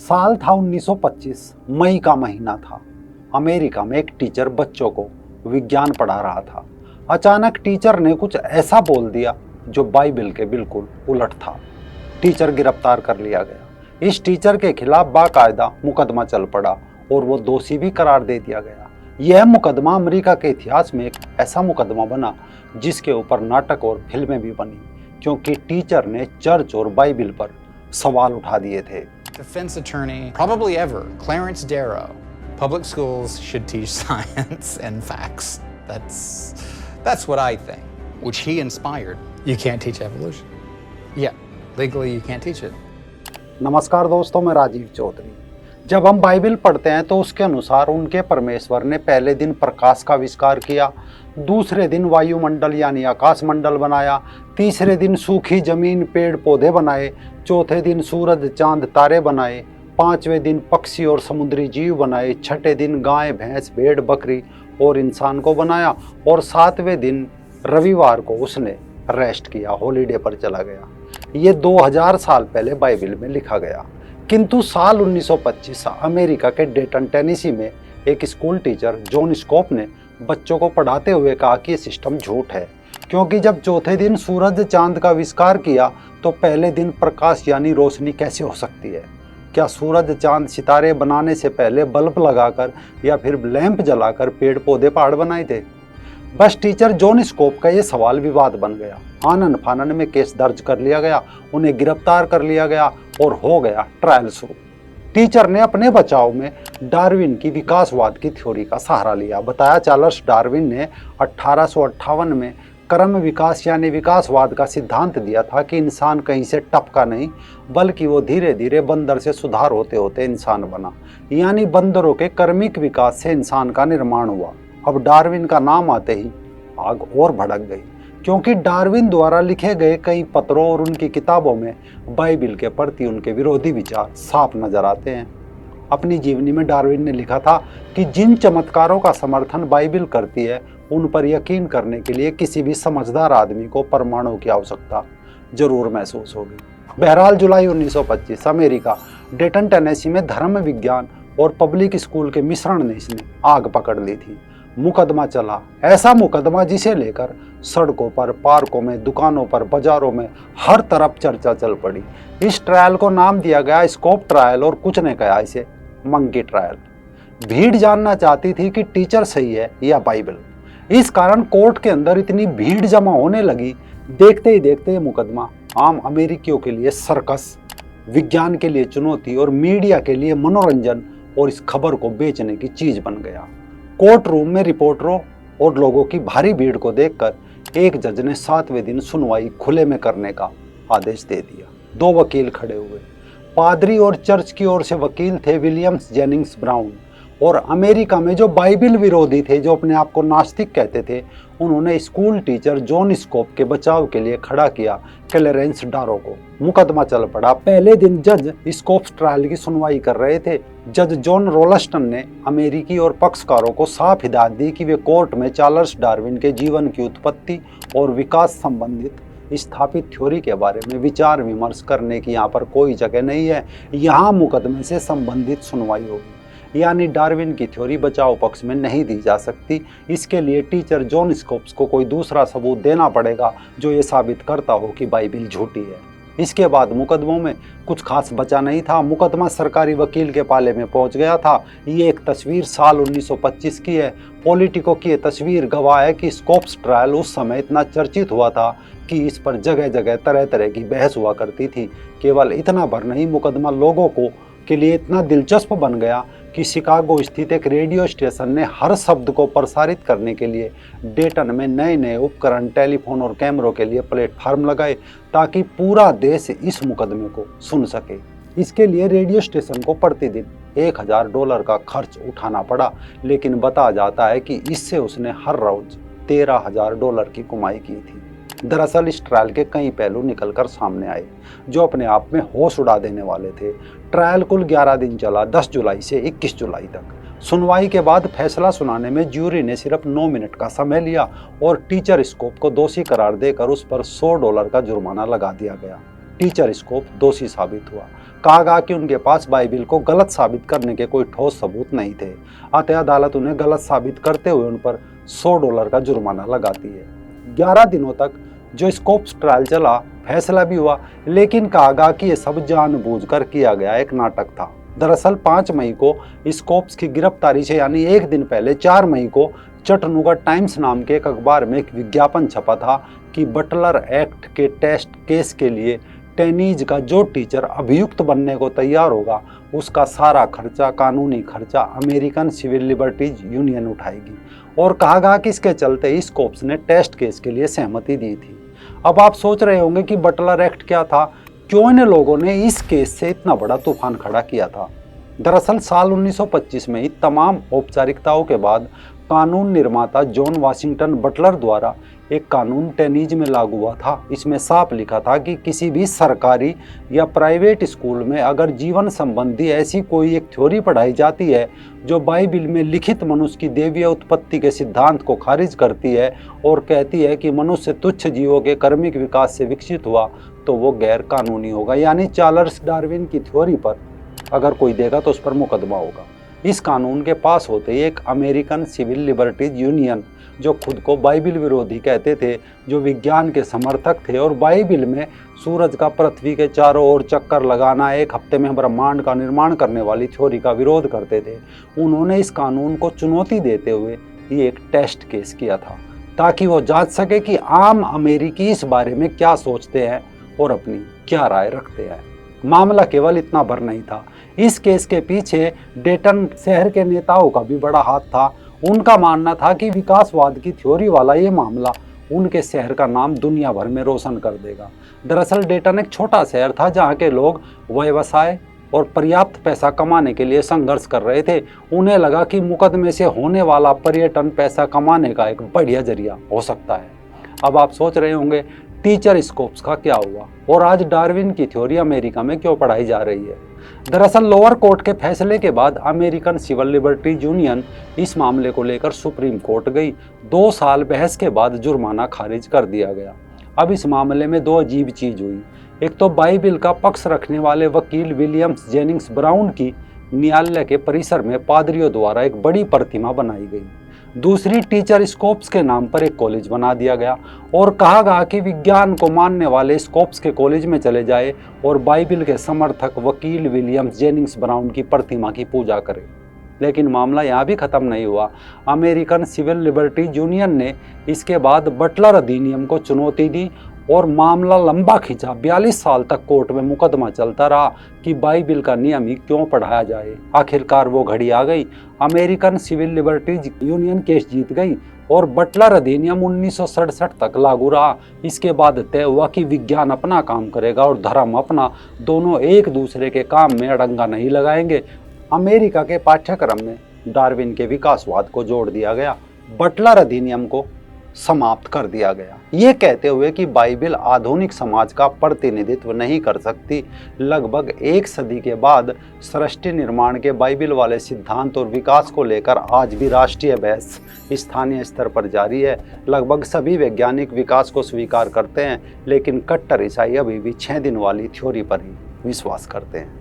साल था 1925, मई का महीना था। अमेरिका में एक टीचर बच्चों को विज्ञान पढ़ा रहा था। अचानक टीचर ने कुछ ऐसा बोल दिया जो बाइबिल के बिल्कुल उलट था। टीचर गिरफ्तार कर लिया गया। इस टीचर के खिलाफ बाकायदा मुकदमा चल पड़ा और वो दोषी भी करार दे दिया गया। यह मुकदमा अमेरिका के इतिहास में एक ऐसा मुकदमा बना जिसके ऊपर नाटक और फिल्में भी बनी, क्योंकि टीचर ने चर्च और बाइबिल पर सवाल उठा दिए थे। Defense attorney, probably ever, Clarence Darrow. Public schools should teach science and facts. That's what I think. Which he inspired. You can't teach evolution. Yeah, legally you can't teach it. नमस्कार दोस्तों, मैं राजीव चौधरी। जब हम बाइबिल पढ़ते हैं तो उसके अनुसार उनके परमेश्वर ने पहले दिन प्रकाश का आविष्कार किया, दूसरे दिन वायुमंडल यानी आकाश मंडल बनाया, तीसरे दिन सूखी जमीन पेड़ पौधे बनाए, चौथे दिन सूरज चांद तारे बनाए, पांचवें दिन पक्षी और समुद्री जीव बनाए, छठे दिन गाय भैंस भेड़ बकरी और इंसान को बनाया और सातवें दिन रविवार को उसने रेस्ट किया, हॉलीडे पर चला गया। ये 2000 साल पहले बाइबिल में लिखा गया। किंतु साल 1925 अमेरिका के डेटन टेनेसी में एक स्कूल टीचर जॉन स्कोप ने बच्चों को पढ़ाते हुए कहा कि ये सिस्टम झूठ है, क्योंकि जब चौथे दिन सूरज चांद का आविष्कार किया तो पहले दिन प्रकाश यानी रोशनी कैसे हो सकती है? क्या सूरज चांद सितारे बनाने से पहले बल्ब लगाकर या फिर लैंप जलाकर पेड़ पौधे पहाड़ बनाए थे? बस टीचर जॉन स्कोप का ये सवाल विवाद बन गया। आनन फानन में केस दर्ज कर लिया गया, उन्हें गिरफ्तार कर लिया गया और हो गया ट्रायल शुरू। टीचर ने अपने बचाव में डार्विन की विकासवाद की थ्योरी का सहारा लिया। बताया चार्ल्स डार्विन ने 1858 में क्रम विकास यानी विकासवाद का सिद्धांत दिया था कि इंसान कहीं से टपका नहीं, बल्कि वो धीरे धीरे बंदर से सुधार होते होते इंसान बना, यानी बंदरों के कर्मिक विकास से इंसान का निर्माण हुआ। अब डार्विन का नाम आते ही आग और भड़क गई, क्योंकि डार्विन द्वारा लिखे गए कई पत्रों और उनकी किताबों में बाइबिल के प्रति उनके विरोधी विचार साफ नजर आते हैं। अपनी जीवनी में डार्विन ने लिखा था कि जिन चमत्कारों का समर्थन बाइबिल करती है उन पर यकीन करने के लिए किसी भी समझदार आदमी को प्रमाणों की आवश्यकता जरूर महसूस होगी। बहरहाल जुलाई 1925 अमेरिका डेटन टेनेसी में धर्म विज्ञान और पब्लिक स्कूल के मिश्रण ने इसने आग पकड़ ली थी। मुकदमा चला, ऐसा मुकदमा जिसे लेकर सड़कों पर, पार्कों में, दुकानों पर, बाजारों में हर तरफ चर्चा चल पड़ी। इस ट्रायल को नाम दिया गया स्कोप ट्रायल और कुछ ने कहा इसे मंकी ट्रायल। भीड़ जानना चाहती थी कि टीचर सही है या बाइबल। इस कारण कोर्ट के अंदर इतनी भीड़ जमा होने लगी। देखते ही देखते ये मुकदमा आम अमेरिकियों के लिए सर्कस, विज्ञान के लिए चुनौती और मीडिया के लिए मनोरंजन और इस खबर को बेचने की चीज बन गया। कोर्ट रूम में रिपोर्टरों और लोगों की भारी भीड़ को देखकर एक जज ने 7वें दिन सुनवाई खुले में करने का आदेश दे दिया। 2 वकील खड़े हुए। पादरी और चर्च की ओर से वकील थे विलियम्स जेनिंग्स ब्राउन, और अमेरिका में जो बाइबिल विरोधी थे, जो अपने आप को नास्तिक कहते थे, उन्होंने स्कूल टीचर जॉन स्कोप के बचाव के लिए खड़ा किया क्लेरेंस डारो को। मुकदमा चल पड़ा। पहले दिन जज स्कोप ट्रायल की सुनवाई कर रहे थे। जज जॉन रोलस्टन ने अमेरिकी और पक्षकारों को साफ हिदायत दी कि वे कोर्ट में चार्ल्स डार्विन के जीवन की उत्पत्ति और विकास संबंधित स्थापित थ्योरी के बारे में विचार विमर्श करने की यहाँ पर कोई जगह नहीं है। यहाँ मुकदमे से संबंधित सुनवाई होगी, यानी डार्विन की थ्योरी बचाव पक्ष में नहीं दी जा सकती। इसके लिए टीचर जॉन स्कोप्स को कोई दूसरा सबूत देना पड़ेगा जो ये साबित करता हो कि बाइबिल झूठी है। इसके बाद मुकदमों में कुछ खास बचा नहीं था। मुकदमा सरकारी वकील के पाले में पहुंच गया था। ये एक तस्वीर साल 1925 की है। पॉलिटिको की ये तस्वीर गवाह है कि स्कोप्स ट्रायल उस समय इतना चर्चित हुआ था कि इस पर जगह जगह तरह तरह की बहस हुआ करती थी। केवल इतना भर नहीं, मुकदमा लोगों को के लिए इतना दिलचस्प बन गया कि शिकागो स्थित एक रेडियो स्टेशन ने हर शब्द को प्रसारित करने के लिए डेटन में नए नए उपकरण, टेलीफोन और कैमरों के लिए प्लेटफार्म लगाए ताकि पूरा देश इस मुकदमे को सुन सके। इसके लिए रेडियो स्टेशन को प्रतिदिन $1000 का खर्च उठाना पड़ा, लेकिन बताया जाता है कि इससे उसने हर रोज $13,000 की कमाई की थी। दरअसल इस ट्रायल के कई पहलू निकलकर सामने आए जो अपने आप में होश उड़ा देने वाले थे। ट्रायल कुल 11 दिन चला, 10 जुलाई से 21 जुलाई तक। सुनवाई के बाद फैसला सुनाने में ज्यूरी ने सिर्फ 9 मिनट का समय लिया और टीचर स्कोप को दोषी करार देकर उस पर $100 का जुर्माना लगा दिया गया। टीचर स्कोप दोषी साबित हुआ। कहा गया कि उनके पास बाइबिल को गलत साबित करने के कोई ठोस सबूत नहीं थे। अतः अदालत उन्हें गलत साबित करते हुए उन पर $100 का जुर्माना लगाती है। 11 दिनों तक जो स्कोप्स ट्रायल चला, फैसला भी हुआ, लेकिन कहा गया कि यह सब जानबूझकर किया गया एक नाटक था। दरअसल 5 मई को स्कोप्स की गिरफ्तारी से यानी एक दिन पहले 4 मई को चटनूगा टाइम्स नाम के एक अखबार में एक विज्ञापन छपा था कि बटलर एक्ट के टेस्ट केस के लिए टेनीज का जो टीचर अभियुक्त बनने को तैयार होगा उसका सारा खर्चा, कानूनी खर्चा अमेरिकन सिविल लिबर्टीज यूनियन उठाएगी। और कहा गया कि इसके चलते स्कोप्स ने टेस्ट केस के लिए सहमति दी थी। अब आप सोच रहे होंगे कि बटलर एक्ट क्या था, क्यों इन लोगों ने इस केस से इतना बड़ा तूफान खड़ा किया था। दरअसल साल 1925 में ही तमाम औपचारिकताओं के बाद कानून निर्माता जॉन वाशिंगटन बटलर द्वारा एक कानून टेनीज में लागू हुआ था। इसमें साफ लिखा था कि किसी भी सरकारी या प्राइवेट स्कूल में अगर जीवन संबंधी ऐसी कोई एक थ्योरी पढ़ाई जाती है जो बाइबिल में लिखित मनुष्य की दैवीय उत्पत्ति के सिद्धांत को खारिज करती है और कहती है कि मनुष्य तुच्छ जीवों के कर्मिक विकास से विकसित हुआ, तो वो गैर कानूनी होगा। यानी चार्ल्स डार्विन की थ्योरी पर अगर कोई देगा तो उस पर मुकदमा होगा। इस कानून के पास होते ही एक अमेरिकन सिविल लिबर्टीज यूनियन, जो खुद को बाइबिल विरोधी कहते थे, जो विज्ञान के समर्थक थे और बाइबिल में सूरज का पृथ्वी के चारों ओर चक्कर लगाना, एक हफ्ते में ब्रह्मांड का निर्माण करने वाली थ्योरी का विरोध करते थे, उन्होंने इस कानून को चुनौती देते हुए ये एक टेस्ट केस किया था ताकि वो जांच सके कि आम अमेरिकी इस बारे में क्या सोचते हैं और अपनी क्या राय रखते हैं। मामला केवल इतना भर नहीं था, इस केस के पीछे डेटन शहर के नेताओं का भी बड़ा हाथ था। उनका मानना था कि विकासवाद की थ्योरी वाला ये मामला उनके शहर का नाम दुनिया भर में रोशन कर देगा। दरअसल डेटन एक छोटा शहर था जहाँ के लोग व्यवसाय और पर्याप्त पैसा कमाने के लिए संघर्ष कर रहे थे। उन्हें लगा कि मुकदमे से होने वाला पर्यटन पैसा कमाने का एक बढ़िया जरिया हो सकता है। अब आप सोच रहे होंगे टीचर स्कोप्स का क्या हुआ और आज डार्विन की थ्योरी अमेरिका में क्यों पढ़ाई जा रही है। दरअसल लोअर कोर्ट के फैसले के बाद अमेरिकन सिविल लिबर्टीज यूनियन इस मामले को लेकर सुप्रीम कोर्ट गई। 2 साल बहस के बाद जुर्माना खारिज कर दिया गया। अब इस मामले में 2 अजीब चीज हुई। एक तो बाइबिल का पक्ष रखने वाले वकील विलियम्स जेनिंग्स ब्राउन की न्यायालय के परिसर में पादरियों द्वारा एक बड़ी प्रतिमा बनाई गई। दूसरी, टीचर स्कोप्स के नाम पर एक कॉलेज बना दिया गया और कहा गया कि विज्ञान को मानने वाले स्कोप्स के कॉलेज में चले जाए और बाइबिल के समर्थक वकील विलियम्स जेनिंग्स ब्राउन की प्रतिमा की पूजा करें। लेकिन मामला यहाँ भी खत्म नहीं हुआ। अमेरिकन सिविल लिबर्टीज यूनियन ने इसके बाद बटलर अधिनियम को चुनौती दी और मामला लंबा खींचा। 42 साल तक कोर्ट में मुकदमा चलता रहा कि बाइबिल का नियम ही क्यों पढ़ाया जाए। आखिरकार वो घड़ी आ गई, American civil liberties union case जीत गई और बटलर अधिनियम 1967 तक लागू रहा। इसके बाद तय हुआ कि विज्ञान अपना काम करेगा और धर्म अपना, दोनों एक दूसरे के काम में अड़ंगा नहीं लगाएंगे। अमेरिका के पाठ्यक्रम में डार्विन के विकासवाद को जोड़ दिया गया, बटलर अधिनियम को समाप्त कर दिया गया, ये कहते हुए कि बाइबिल आधुनिक समाज का प्रतिनिधित्व नहीं कर सकती। लगभग 1 सदी के बाद सृष्टि निर्माण के बाइबिल वाले सिद्धांत और विकास को लेकर आज भी राष्ट्रीय बहस स्थानीय स्तर पर जारी है। लगभग सभी वैज्ञानिक विकास को स्वीकार करते हैं, लेकिन कट्टर ईसाई अभी भी 6 दिन वाली थ्योरी पर ही विश्वास करते हैं।